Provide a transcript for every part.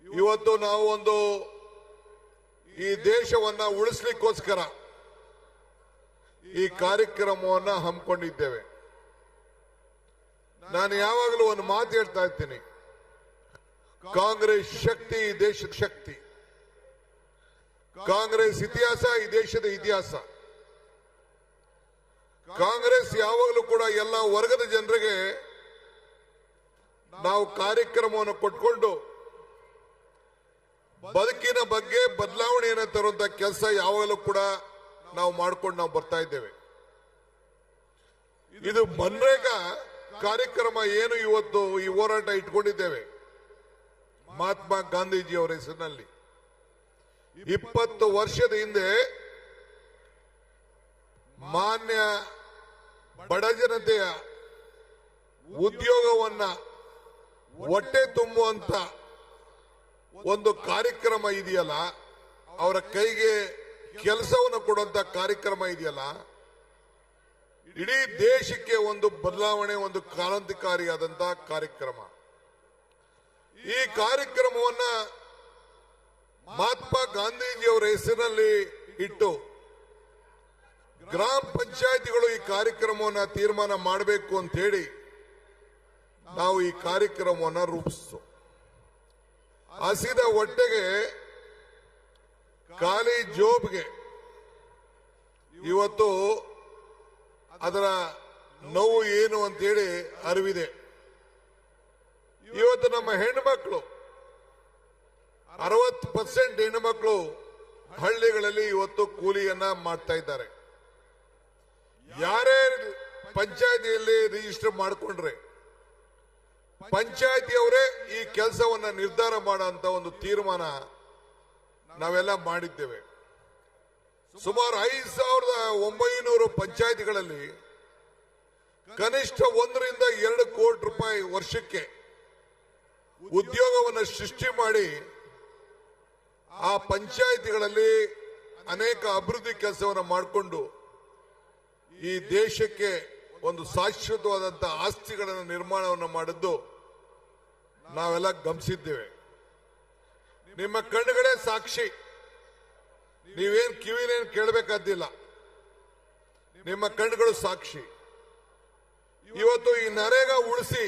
ಇವತ್ತು ನಾವು ಒಂದು ಈ ದೇಶವನ್ನ ಉಳಿಸ್ಲಿಕ್ಕೋಸ್ಕರ ಈ ಕಾರ್ಯಕ್ರಮವನ್ನ ಹಮ್ಮಿಕೊಂಡಿದ್ದೇವೆ. ನಾನು ಯಾವಾಗಲೂ ಒಂದು ಮಾತು ಹೇಳ್ತಾ ಇರ್ತೀನಿ, ಕಾಂಗ್ರೆಸ್ ಶಕ್ತಿ ಈ ದೇಶದ ಶಕ್ತಿ, ಕಾಂಗ್ರೆಸ್ ಇತಿಹಾಸ ಈ ದೇಶದ ಇತಿಹಾಸ. ಕಾಂಗ್ರೆಸ್ ಯಾವಾಗಲೂ ಕೂಡ ಎಲ್ಲ ವರ್ಗದ ಜನರಿಗೆ ನಾವು ಕಾರ್ಯಕ್ರಮವನ್ನು ಕೊಟ್ಕೊಂಡು ಬದುಕಿನ ಬಗ್ಗೆ ಬದಲಾವಣೆಯನ್ನು ತರುವಂತ ಕೆಲಸ ಯಾವಾಗಲೂ ಕೂಡ ನಾವು ಮಾಡ್ಕೊಂಡು ಬರ್ತಾ ಇದ್ದೇವೆ. ಇದು ಮನ್ರೇಗಾ ಕಾರ್ಯಕ್ರಮ ಏನು ಇವತ್ತು ಈ ಹೋರಾಟ ಇಟ್ಕೊಂಡಿದ್ದೇವೆ ಮಹಾತ್ಮ ಗಾಂಧೀಜಿ ಅವರ ಹೆಸರಿನಲ್ಲಿ. 20 ವರ್ಷದ ಹಿಂದೆ ಮಾನ್ಯ ಬಡ ಜನತೆಯ ಉದ್ಯೋಗವನ್ನ ಹೊಟ್ಟೆ ತುಂಬುವಂತ ಒಂದು ಕಾರ್ಯಕ್ರಮ ಇದೆಯಲ್ಲ, ಅವರ ಕೈಗೆ ಕೆಲಸವನ್ನು ಕೊಡುವಂತ ಕಾರ್ಯಕ್ರಮ ಇದೆಯಲ್ಲ, ಇಡೀ ದೇಶಕ್ಕೆ ಒಂದು ಬದಲಾವಣೆ, ಒಂದು ಕ್ರಾಂತಿಕಾರಿಯಾದಂತಹ ಕಾರ್ಯಕ್ರಮ. ಈ ಕಾರ್ಯಕ್ರಮವನ್ನ ಮಹಾತ್ಮ ಗಾಂಧೀಜಿಯವರ ಹೆಸರಿನಲ್ಲಿ ಇಟ್ಟು ಗ್ರಾಮ ಪಂಚಾಯಿತಿಗಳು ಈ ಕಾರ್ಯಕ್ರಮವನ್ನು ತೀರ್ಮಾನ ಮಾಡಬೇಕು ಅಂತ ಹೇಳಿ ನಾವು ಈ ಕಾರ್ಯಕ್ರಮವನ್ನು ರೂಪಿಸಿತು. ಹಸಿದ ಹೊಟ್ಟೆಗೆ ಖಾಲಿ ಜೋಬ್ಗೆ ಇವತ್ತು ಅದರ ನೋವು ಏನು ಅಂತೇಳಿ ಅರಿವಿದೆ. ಇವತ್ತು ನಮ್ಮ ಹೆಣ್ಣುಮಕ್ಕಳು 60% ಹೆಣ್ಣುಮಕ್ಕಳು ಹಳ್ಳಿಗಳಲ್ಲಿ ಇವತ್ತು ಕೂಲಿಯನ್ನ ಮಾಡ್ತಾ ಇದ್ದಾರೆ. ಯಾರೇ ಪಂಚಾಯತಿಯಲ್ಲಿ ರಿಜಿಸ್ಟರ್ ಮಾಡಿಕೊಂಡ್ರೆ ಪಂಚಾಯತಿಯವರೇ ಈ ಕೆಲಸವನ್ನ ನಿರ್ಧಾರ ಮಾಡುವಂತ ಒಂದು ತೀರ್ಮಾನ ನಾವೆಲ್ಲ ಮಾಡಿದ್ದೇವೆ. ಸುಮಾರು 5,900 ಪಂಚಾಯತಿಗಳಲ್ಲಿ ಕನಿಷ್ಠ 1 ರಿಂದ 2 ಕೋಟಿ ರೂಪಾಯಿ ವರ್ಷಕ್ಕೆ ಉದ್ಯೋಗವನ್ನು ಸೃಷ್ಟಿ ಮಾಡಿ ಆ ಪಂಚಾಯತಿಗಳಲ್ಲಿ ಅನೇಕ ಅಭಿವೃದ್ಧಿ ಕೆಲಸವನ್ನು ಮಾಡಿಕೊಂಡು ಈ ದೇಶಕ್ಕೆ ಒಂದು ಶಾಶ್ವತವಾದಂತಹ ಆಸ್ತಿಗಳನ್ನು ನಿರ್ಮಾಣವನ್ನು ಮಾಡಿದ್ದು ನಾವೆಲ್ಲ ಗಮನಿಸಿದ್ದೇವೆ. ನಿಮ್ಮ ಕಣ್ಣುಗಳೇ ಸಾಕ್ಷಿ, ನೀವೇನ್ ಕಿವಿನೇನು ಕೇಳಬೇಕಾದಿಲ್ಲ, ನಿಮ್ಮ ಕಣ್ಣುಗಳು ಸಾಕ್ಷಿ. ಇವತ್ತು ಈ ನರೇಗಾ ಉಳಿಸಿ,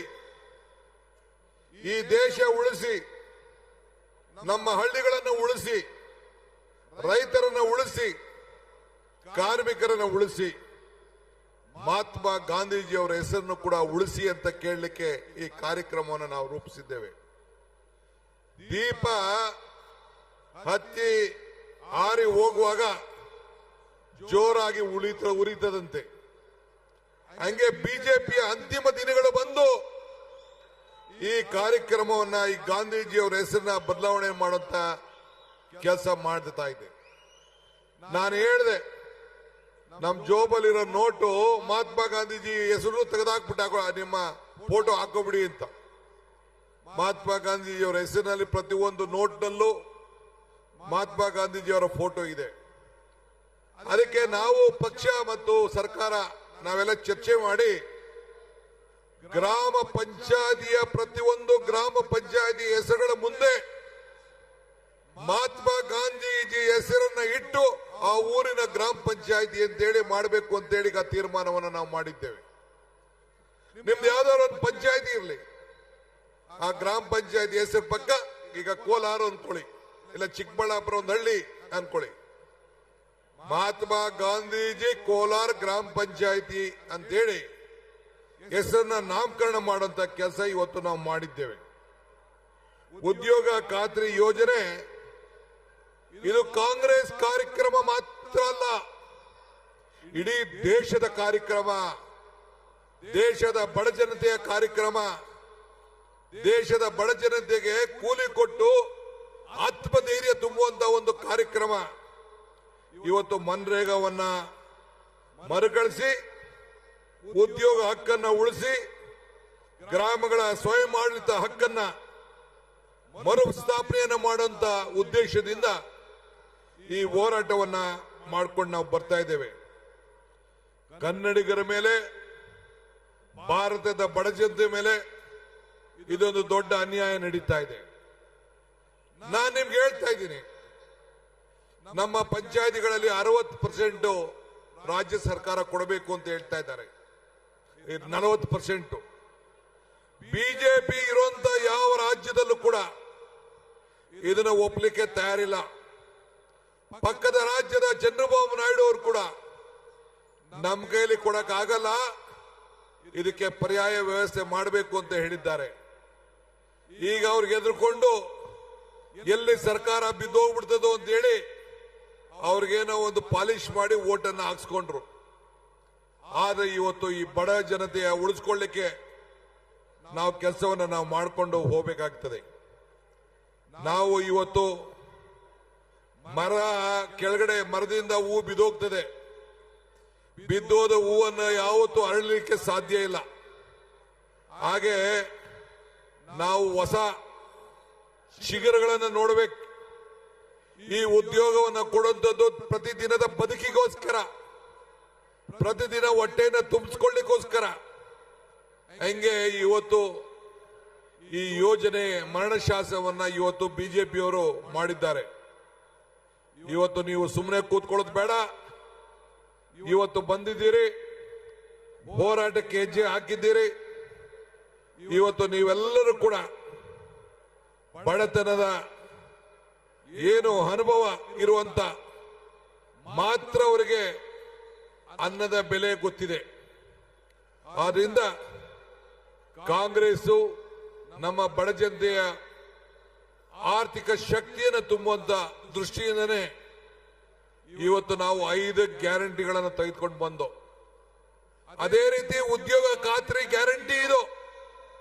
ಈ ದೇಶ ಉಳಿಸಿ, ನಮ್ಮ ಹಳ್ಳಿಗಳನ್ನು ಉಳಿಸಿ, ರೈತರನ್ನ ಉಳಿಸಿ, ಕಾರ್ಮಿಕರನ್ನ ಉಳಿಸಿ, ಮಹಾತ್ಮ ಗಾಂಧೀಜಿಯವರ ಹೆಸರನ್ನು ಕೂಡ ಉಳಿಸಿ ಅಂತ ಕೇಳಲಿಕ್ಕೆ ಈ ಕಾರ್ಯಕ್ರಮವನ್ನು ನಾವು ರೂಪಿಸಿದ್ದೇವೆ. ದೀಪ ಹತ್ತಿ ಆರಿ ಹೋಗುವಾಗ ಜೋರಾಗಿ ಉರಿತದಂತೆ, ಹಂಗೆ ಬಿಜೆಪಿಯ ಅಂತಿಮ ದಿನಗಳು ಬಂದು ಈ ಕಾರ್ಯಕ್ರಮವನ್ನ, ಈ ಗಾಂಧೀಜಿಯವರ ಹೆಸರನ್ನ ಬದಲಾವಣೆ ಮಾಡುವಂತ ಕೆಲಸ ಮಾಡ್ತಾ ಇದೆ. ನಾನು ಹೇಳಿದೆ, ನಮ್ ಜೋಬಲ್ಲಿರೋ ನೋಟು ಮಹಾತ್ಮ ಗಾಂಧೀಜಿ ಹೆಸರು ತೆಗೆದಾಕ್ಬಿಟ್ಟು ನಿಮ್ಮ ಫೋಟೋ ಹಾಕೋಬಿಡಿ ಅಂತ. ಮಹಾತ್ಮ ಗಾಂಧೀಜಿಯವರ ಹೆಸರಿನಲ್ಲಿ ಪ್ರತಿಯೊಂದು ನೋಟ್ನಲ್ಲೂ ಮಹಾತ್ಮ ಗಾಂಧೀಜಿಯವರ ಫೋಟೋ ಇದೆ. ಅದಕ್ಕೆ ನಾವು ಪಕ್ಷ ಮತ್ತು ಸರ್ಕಾರ ನಾವೆಲ್ಲ ಚರ್ಚೆ ಮಾಡಿ ಗ್ರಾಮ ಪಂಚಾಯತಿಯ ಪ್ರತಿಯೊಂದು ಗ್ರಾಮ ಪಂಚಾಯತಿ ಹೆಸರುಗಳ ಮುಂದೆ ಮಹಾತ್ಮ ಗಾಂಧೀಜಿ ಹೆಸರನ್ನ ಇಟ್ಟು ಆ ಊರಿನ ಗ್ರಾಮ ಪಂಚಾಯತಿ ಅಂತೇಳಿ ಮಾಡಬೇಕು ಅಂತೇಳಿ ಆ ತೀರ್ಮಾನವನ್ನು ನಾವು ಮಾಡಿದ್ದೇವೆ. ನಿಮ್ದು ಯಾವ್ದಾದ್ರು ಒಂದು ಪಂಚಾಯತಿ ಇರಲಿ, ಆ ಗ್ರಾಮ ಪಂಚಾಯತಿ ಹೆಸರು ಪಕ್ಕ, ಈಗ ಕೋಲಾರ ಅನ್ಕೊಳ್ಳಿ, ಇಲ್ಲ ಚಿಕ್ಕಬಳ್ಳಾಪುರ ಒಂದು ಹಳ್ಳಿ ಅನ್ಕೊಳ್ಳಿ, ಮಹಾತ್ಮ ಗಾಂಧೀಜಿ ಕೋಲಾರ ಗ್ರಾಮ ಪಂಚಾಯತಿ ಅಂತೇಳಿ ಹೆಸರನ್ನ ನಾಮಕರಣ ಮಾಡುವಂತ ಕೆಲಸ ಇವತ್ತು ನಾವು ಮಾಡಿದ್ದೇವೆ. ಉದ್ಯೋಗ ಖಾತ್ರಿ ಯೋಜನೆ ಇದು ಕಾಂಗ್ರೆಸ್ ಕಾರ್ಯಕ್ರಮ ಮಾತ್ರ ಅಲ್ಲ, ಇಡೀ ದೇಶದ ಕಾರ್ಯಕ್ರಮ, ದೇಶದ ಬಡ ಜನತೆಯ ಕಾರ್ಯಕ್ರಮ. ದೇಶದ ಬಡ ಜನತೆಗೆ ಕೂಲಿ ಕೊಟ್ಟು ಆತ್ಮಧೈರ್ಯ ತುಂಬುವಂತ ಒಂದು ಕಾರ್ಯಕ್ರಮ. ಇವತ್ತು ಮನ್ರೇಗಾವನ್ನ ಮರುಕಳಿಸಿ ಉದ್ಯೋಗ ಹಕ್ಕನ್ನ ಉಳಿಸಿ ಗ್ರಾಮಗಳ ಸ್ವಯಂ ಆಡಳಿತ ಹಕ್ಕನ್ನ ಮರುಸ್ಥಾಪನೆಯನ್ನು ಮಾಡುವಂತ ಉದ್ದೇಶದಿಂದ ಈ ಹೋರಾಟವನ್ನ ಮಾಡ್ಕೊಂಡು ನಾವು ಬರ್ತಾ ಇದ್ದೇವೆ. ಕನ್ನಡಿಗರ ಮೇಲೆ, ಭಾರತದ ಬಡ ಜನತೆ ಮೇಲೆ ಇದೊಂದು ದೊಡ್ಡ ಅನ್ಯಾಯ ನಡೀತಾ ಇದೆ. ನಾನು ನಿಮ್ಗೆ ಹೇಳ್ತಾ ಇದ್ದೀನಿ, ನಮ್ಮ ಪಂಚಾಯತಿಗಳಲ್ಲಿ 60% ರಾಜ್ಯ ಸರ್ಕಾರ ಕೊಡಬೇಕು ಅಂತ ಹೇಳ್ತಾ ಇದ್ದಾರೆ. 40% ಬಿಜೆಪಿ ಇರುವಂತ ಯಾವ ರಾಜ್ಯದಲ್ಲೂ ಕೂಡ ಇದನ್ನ ಒಪ್ಪಲಿಕ್ಕೆ ತಯಾರಿಲ್ಲ. ಪಕ್ಕದ ರಾಜ್ಯದ ಚಂದ್ರಬಾಬು ನಾಯ್ಡು ಅವರು ಕೂಡ ನಮ್ಮ ಕೈಲಿ ಕೊಡಕ್ ಆಗಲ್ಲ, ಇದಕ್ಕೆ ಪರ್ಯಾಯ ವ್ಯವಸ್ಥೆ ಮಾಡಬೇಕು ಅಂತ ಹೇಳಿದ್ದಾರೆ. ಈಗ ಅವ್ರಿಗೆ ಎದುರುಕೊಂಡು ಎಲ್ಲಿ ಸರ್ಕಾರ ಬಿದ್ದೋಗ್ಬಿಡ್ತದೋ ಅಂತ ಹೇಳಿ ಅವ್ರಿಗೇನೋ ಒಂದು ಪಾಲಿಶ್ ಮಾಡಿ ಓಟನ್ನು ಹಾಕ್ಸ್ಕೊಂಡ್ರು. ಆದ್ರೆ ಇವತ್ತು ಈ ಬಡ ಜನತೆಯ ಉಳಿಸ್ಕೊಳ್ಳಿಕ್ಕೆ ನಾವು ಕೆಲಸವನ್ನು ನಾವು ಮಾಡಿಕೊಂಡು ಹೋಗಬೇಕಾಗ್ತದೆ. ನಾವು ಇವತ್ತು ಮರ ಕೆಳಗಡೆ ಮರದಿಂದ ಹೂವು ಬಿದ್ದೋಗ್ತದೆ, ಬಿದ್ದೋದ ಹೂವನ್ನು ಯಾವತ್ತೂ ಅರಳಲಿಕ್ಕೆ ಸಾಧ್ಯ ಇಲ್ಲ. ಹಾಗೆ ನಾವು ಹೊಸ ಶಿಖರಗಳನ್ನು ನೋಡಬೇಕು. ಈ ಉದ್ಯೋಗವನ್ನು ಕೊಡುವಂಥದ್ದು ಪ್ರತಿದಿನದ ಬದುಕಿಗೋಸ್ಕರ, ಪ್ರತಿದಿನ ಹೊಟ್ಟೆಯನ್ನು ತುಂಬಿಸ್ಕೊಳ್ಳಿಕ್ಕೋಸ್ಕರ. ಹಂಗೆ ಇವತ್ತು ಈ ಯೋಜನೆ ಮರಣಶಾಸನವನ್ನ ಇವತ್ತು ಬಿಜೆಪಿಯವರು ಮಾಡಿದ್ದಾರೆ. ಇವತ್ತು ನೀವು ಸುಮ್ಮನೆ ಕೂತ್ಕೊಳ್ಳೋದು ಬೇಡ, ಇವತ್ತು ಬಂದಿದ್ದೀರಿ, ಹೋರಾಟಕ್ಕೆ ಹೆಜ್ಜೆ ಹಾಕಿದ್ದೀರಿ. ಇವತ್ತು ನೀವೆಲ್ಲರೂ ಕೂಡ ಬಡತನದ ಏನು ಅನುಭವ ಇರುವಂತ ಮಾತ್ರ ಅವರಿಗೆ ಅನ್ನದ ಬೆಲೆ ಗೊತ್ತಿದೆ. ಆದ್ರಿಂದ ಕಾಂಗ್ರೆಸ್ ನಮ್ಮ ಬಡ ಜನತೆಯ ಆರ್ಥಿಕ ಶಕ್ತಿಯನ್ನು ತುಂಬುವಂತ ದೃಷ್ಟಿಯಿಂದನೇ ಇವತ್ತು ನಾವು 5 ಗ್ಯಾರಂಟಿಗಳನ್ನು ತೆಗೆದುಕೊಂಡು ಬಂದು, ಅದೇ ರೀತಿ ಉದ್ಯೋಗ ಖಾತ್ರಿ ಗ್ಯಾರಂಟಿ ಇದು.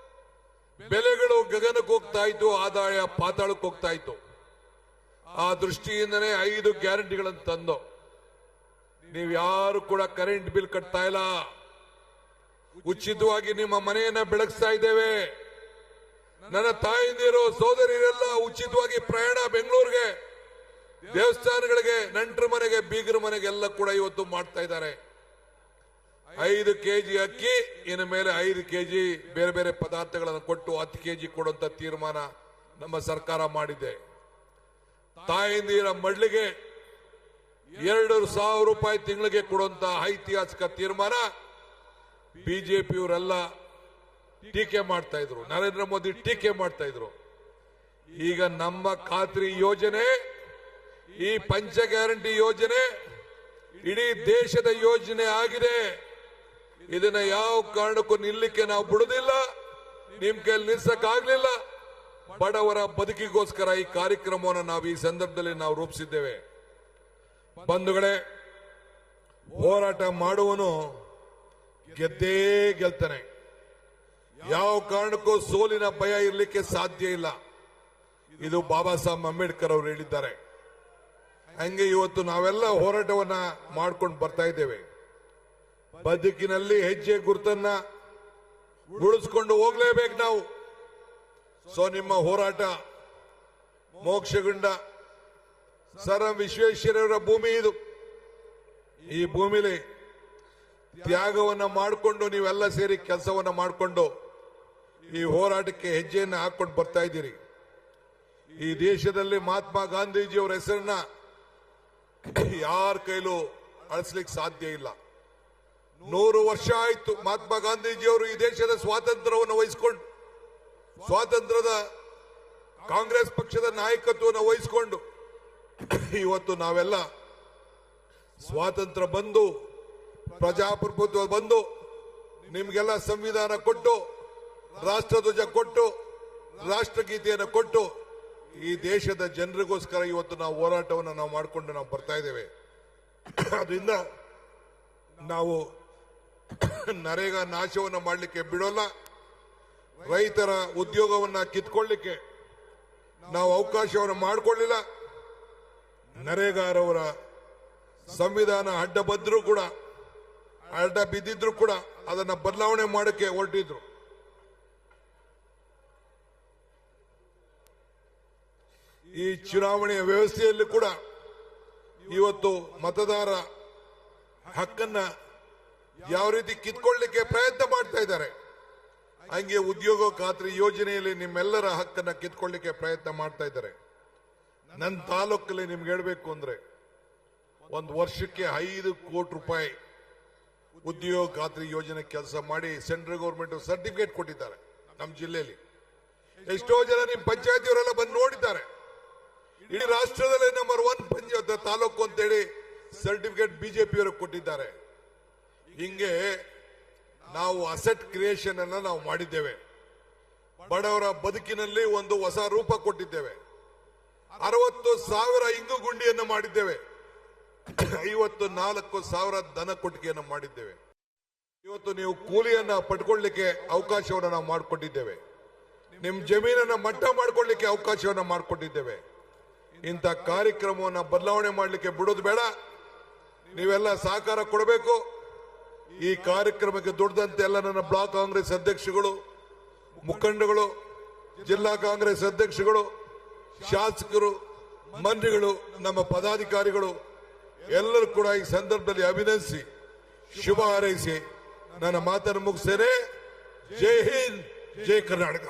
ಬೆಲೆಗಳು ಗಗನಕ್ಕೆ ಹೋಗ್ತಾ ಇತ್ತು, ಆದಾಯ ಪಾತಾಳಕ್ಕೆ ಹೋಗ್ತಾ ಇತ್ತು. ಆ ದೃಷ್ಟಿಯಿಂದನೇ 5 ಗ್ಯಾರಂಟಿಗಳನ್ನು ತಂದು, ನೀವು ಯಾರು ಕೂಡ ಕರೆಂಟ್ ಬಿಲ್ ಕಟ್ತಾ ಇಲ್ಲ, ಉಚಿತವಾಗಿ ನಿಮ್ಮ ಮನೆಯನ್ನ ಬೆಳಗಿಸ್ತಾ ಇದ್ದೇವೆ. ನನ್ನ ತಾಯಿಂದಿರು ಸೋದರಿಯರೆಲ್ಲ ಉಚಿತವಾಗಿ ಪ್ರಯಾಣ ಬೆಂಗಳೂರಿಗೆ, ದೇವಸ್ಥಾನಗಳಿಗೆ, ನೆಂಟರ ಮನೆಗೆ, ಬೀಗರ ಮನೆಗೆ ಎಲ್ಲ ಕೂಡ ಇವತ್ತು ಮಾಡ್ತಾ ಇದ್ದಾರೆ. 5 ಕೆಜಿ ಅಕ್ಕಿ, ಇನ್ನು ಮೇಲೆ 5 ಕೆಜಿ ಬೇರೆ ಬೇರೆ ಪದಾರ್ಥಗಳನ್ನು ಕೊಟ್ಟು 10 ಕೆಜಿ ಕೊಡುವಂತ ತೀರ್ಮಾನ ನಮ್ಮ ಸರ್ಕಾರ ಮಾಡಿದೆ. ತಾಯಿಂದಿರ ಮಡ್ಲಿಗೆ 2,000 ರೂಪಾಯಿ ತಿಂಗಳಿಗೆ ಕೊಡುವಂತ ಐತಿಹಾಸಿಕ ತೀರ್ಮಾನ ಬಿಜೆಪಿಯವರೆಲ್ಲ ಟೀಕೆ ಮಾಡ್ತಾ ಇದ್ರು, ನರೇಂದ್ರ ಮೋದಿ ಟೀಕೆ ಮಾಡ್ತಾ ಇದ್ರು. ಈಗ ನಮ್ಮ ಖಾತ್ರಿ ಯೋಜನೆ, ಈ ಪಂಚ ಗ್ಯಾರಂಟಿ ಯೋಜನೆ ಇಡೀ ದೇಶದ ಯೋಜನೆ ಆಗಿದೆ. ಇದನ್ನ ಯಾವ ಕಾರಣಕ್ಕೂ ನಿಲ್ಲಕ್ಕೆ ನಾವು ಬಿಡುದಿಲ್ಲ, ನಿಮ್ ಕೈಯಲ್ಲಿ ನಿಲ್ಸಕ್ಕಾಗ್ಲಿಲ್ಲ. ಬಡವರ ಬದುಕಿಗೋಸ್ಕರ ಈ ಕಾರ್ಯಕ್ರಮವನ್ನು ನಾವು ಈ ಸಂದರ್ಭದಲ್ಲಿ ನಾವು ರೂಪಿಸಿದ್ದೇವೆ. ಬಂಧುಗಳೇ, ಹೋರಾಟ ಮಾಡುವನು ಗೆದ್ದೇ ಗೆಲ್ತಾನೆ. ಯಾವ ಕಾರಣಕ್ಕೂ ಸೋಲಿನ ಭಯ ಇರಲಿಕ್ಕೆ ಸಾಧ್ಯ ಇಲ್ಲ. ಇದು ಬಾಬಾ ಸಾಹೇಬ್ ಅಂಬೇಡ್ಕರ್ ಅವರು ಹೇಳಿದ್ದಾರೆ. ಹಂಗೆ ಇವತ್ತು ನಾವೆಲ್ಲ ಹೋರಾಟವನ್ನ ಮಾಡ್ಕೊಂಡು ಬರ್ತಾ ಇದ್ದೇವೆ. ಬದುಕಿನಲ್ಲಿ ಹೆಜ್ಜೆ ಗುರುತನ್ನ ಉಳಿಸ್ಕೊಂಡು ಹೋಗ್ಲೇಬೇಕು ನಾವು. ಸೊ ನಿಮ್ಮ ಹೋರಾಟ ಮೋಕ್ಷಗುಂಡ ಸರ್ ಎಂ ವಿಶ್ವೇಶ್ವರಯ್ಯನವರ ಭೂಮಿ ಇದು. ಈ ಭೂಮಿಲಿ ತ್ಯಾಗವನ್ನ ಮಾಡಿಕೊಂಡು ನೀವೆಲ್ಲ ಸೇರಿ ಕೆಲಸವನ್ನ ಮಾಡಿಕೊಂಡು ಈ ಹೋರಾಟಕ್ಕೆ ಹೆಜ್ಜೆಯನ್ನು ಹಾಕೊಂಡು ಬರ್ತಾ ಇದ್ದೀರಿ. ಈ ದೇಶದಲ್ಲಿ ಮಹಾತ್ಮ ಗಾಂಧೀಜಿಯವರ ಹೆಸರನ್ನ ಯಾರ ಕೈಲೂ ಅಳಿಸ್ಲಿಕ್ಕೆ ಸಾಧ್ಯ ಇಲ್ಲ. 100 ವರ್ಷ ಆಯ್ತು ಮಹಾತ್ಮ ಗಾಂಧೀಜಿಯವರು ಈ ದೇಶದ ಸ್ವಾತಂತ್ರ್ಯವನ್ನು ವಹಿಸಿಕೊಂಡು, ಸ್ವಾತಂತ್ರ್ಯದ ಕಾಂಗ್ರೆಸ್ ಪಕ್ಷದ ನಾಯಕತ್ವವನ್ನು ವಹಿಸಿಕೊಂಡು ಇವತ್ತು ನಾವೆಲ್ಲ ಸ್ವಾತಂತ್ರ್ಯ ಬಂದು, ಪ್ರಜಾಪ್ರಭುತ್ವ ಬಂದು, ನಿಮ್ಗೆಲ್ಲ ಸಂವಿಧಾನ ಕೊಟ್ಟು, ರಾಷ್ಟ್ರಧ್ವಜ ಕೊಟ್ಟು, ರಾಷ್ಟ್ರಗೀತೆಯನ್ನು ಕೊಟ್ಟು ಈ ದೇಶದ ಜನರಿಗೋಸ್ಕರ ಇವತ್ತು ನಾವು ಹೋರಾಟವನ್ನು ನಾವು ಮಾಡಿಕೊಂಡು ನಾವು ಬರ್ತಾ ಇದ್ದೇವೆ. ಅದರಿಂದ ನಾವು ನರೇಗಾ ನಾಶವನ್ನು ಮಾಡಲಿಕ್ಕೆ ಬಿಡೋಲ್ಲ. ರೈತರ ಉದ್ಯೋಗವನ್ನ ಕಿತ್ಕೊಳ್ಳಿಕ್ಕೆ ನಾವು ಅವಕಾಶವನ್ನು ಮಾಡಿಕೊಳ್ಳಿಲ್ಲ. ನರೇಗಾರವರ ಸಂವಿಧಾನ ಅಡ್ಡ ಬಿದ್ದಿದ್ರು ಕೂಡ ಅದನ್ನ ಬದಲಾವಣೆ ಮಾಡಕ್ಕೆ ಹೊರಟಿದ್ರು. ಈ ಚುನಾವಣೆಯ ವ್ಯವಸ್ಥೆಯಲ್ಲಿ ಕೂಡ ಇವತ್ತು ಮತದಾರ ಹಕ್ಕನ್ನ ಯಾವ ರೀತಿ ಕಿತ್ಕೊಳ್ಳಿಕ್ಕೆ ಪ್ರಯತ್ನ ಮಾಡ್ತಾ ಇದ್ದಾರೆ, ಹಂಗೆ ಉದ್ಯೋಗ ಖಾತ್ರಿ ಯೋಜನೆಯಲ್ಲಿ ನಿಮ್ಮೆಲ್ಲರ ಹಕ್ಕನ್ನ ಕಿತ್ಕೊಳ್ಳಿಕ್ಕೆ ಪ್ರಯತ್ನ ಮಾಡ್ತಾ ಇದ್ದಾರೆ. ನನ್ನ ತಾಲೂಕಲ್ಲಿ ನಿಮ್ಗೆ ಹೇಳ್ಬೇಕು ಅಂದ್ರೆ ಒಂದು ವರ್ಷಕ್ಕೆ 5 ಕೋಟಿ ರೂಪಾಯಿ ಉದ್ಯೋಗ ಖಾತ್ರಿ ಯೋಜನೆ ಕೆಲಸ ಮಾಡಿ ಸೆಂಟ್ರಲ್ ಗವರ್ಮೆಂಟ್ ಸರ್ಟಿಫಿಕೇಟ್ ಕೊಟ್ಟಿದ್ದಾರೆ ನಮ್ಮ ಜಿಲ್ಲೆಯಲ್ಲಿ. ಎಷ್ಟೋ ಜನ ನಿಮ್ ಪಂಚಾಯತಿಯವರೆಲ್ಲ ಬಂದು ನೋಡಿದ್ದಾರೆ. ಇಡೀ ರಾಷ್ಟ್ರದಲ್ಲೇ ನಂಬರ್ 1 ಪಂಚಾಯತ್ ತಾಲೂಕು ಅಂತೇಳಿ ಸರ್ಟಿಫಿಕೇಟ್ ಬಿಜೆಪಿಯವರು ಕೊಟ್ಟಿದ್ದಾರೆ. ಹಿಂಗೆ ನಾವು ಅಸೆಟ್ ಕ್ರಿಯೇಷನ್ ಅನ್ನ ನಾವು ಮಾಡಿದ್ದೇವೆ. ಬಡವರ ಬದುಕಿನಲ್ಲಿ ಒಂದು ಹೊಸ ರೂಪ ಕೊಟ್ಟಿದ್ದೇವೆ. 60,000 ಇಂಗು ಗುಂಡಿಯನ್ನು ಮಾಡಿದ್ದೇವೆ. 54,000 ದನ ಕೊಟ್ಟಿಗೆಯನ್ನು ಮಾಡಿದ್ದೇವೆ. ಇವತ್ತು ನೀವು ಕೂಲಿಯನ್ನ ಪಡ್ಕೊಳ್ಳಿಕ್ಕೆ ಅವಕಾಶವನ್ನು ನಾವು ಮಾಡಿಕೊಟ್ಟಿದ್ದೇವೆ. ನಿಮ್ ಜಮೀನನ್ನ ಮಟ್ಟ ಮಾಡ್ಕೊಳ್ಳಿಕ್ಕೆ ಅವಕಾಶವನ್ನು ಮಾಡಿಕೊಟ್ಟಿದ್ದೇವೆ. ಇಂಥ ಕಾರ್ಯಕ್ರಮವನ್ನು ಬದಲಾವಣೆ ಮಾಡಲಿಕ್ಕೆ ಬಿಡೋದು ಬೇಡ. ನೀವೆಲ್ಲ ಸಹಕಾರ ಕೊಡಬೇಕು. ಈ ಕಾರ್ಯಕ್ರಮಕ್ಕೆ ದುಡ್ದಂತೆ ಎಲ್ಲ ನನ್ನ ಬ್ಲಾಕ್ ಕಾಂಗ್ರೆಸ್ ಅಧ್ಯಕ್ಷಗಳು, ಮುಖಂಡಗಳು, ಜಿಲ್ಲಾ ಕಾಂಗ್ರೆಸ್ ಅಧ್ಯಕ್ಷಗಳು, ಶಾಸಕರು, ಮಂತ್ರಿಗಳು, ನಮ್ಮ ಪದಾಧಿಕಾರಿಗಳು ಎಲ್ಲರೂ ಕೂಡ ಈ ಸಂದರ್ಭದಲ್ಲಿ ಅಭಿನಂದಿಸಿ ಶುಭ ಹಾರೈಸಿ ನನ್ನ ಮಾತನ್ನು ಮುಗಿಸ್ತೇನೆ. ಜೈ ಹಿಂದ್, ಜೈ ಕರ್ನಾಟಕ.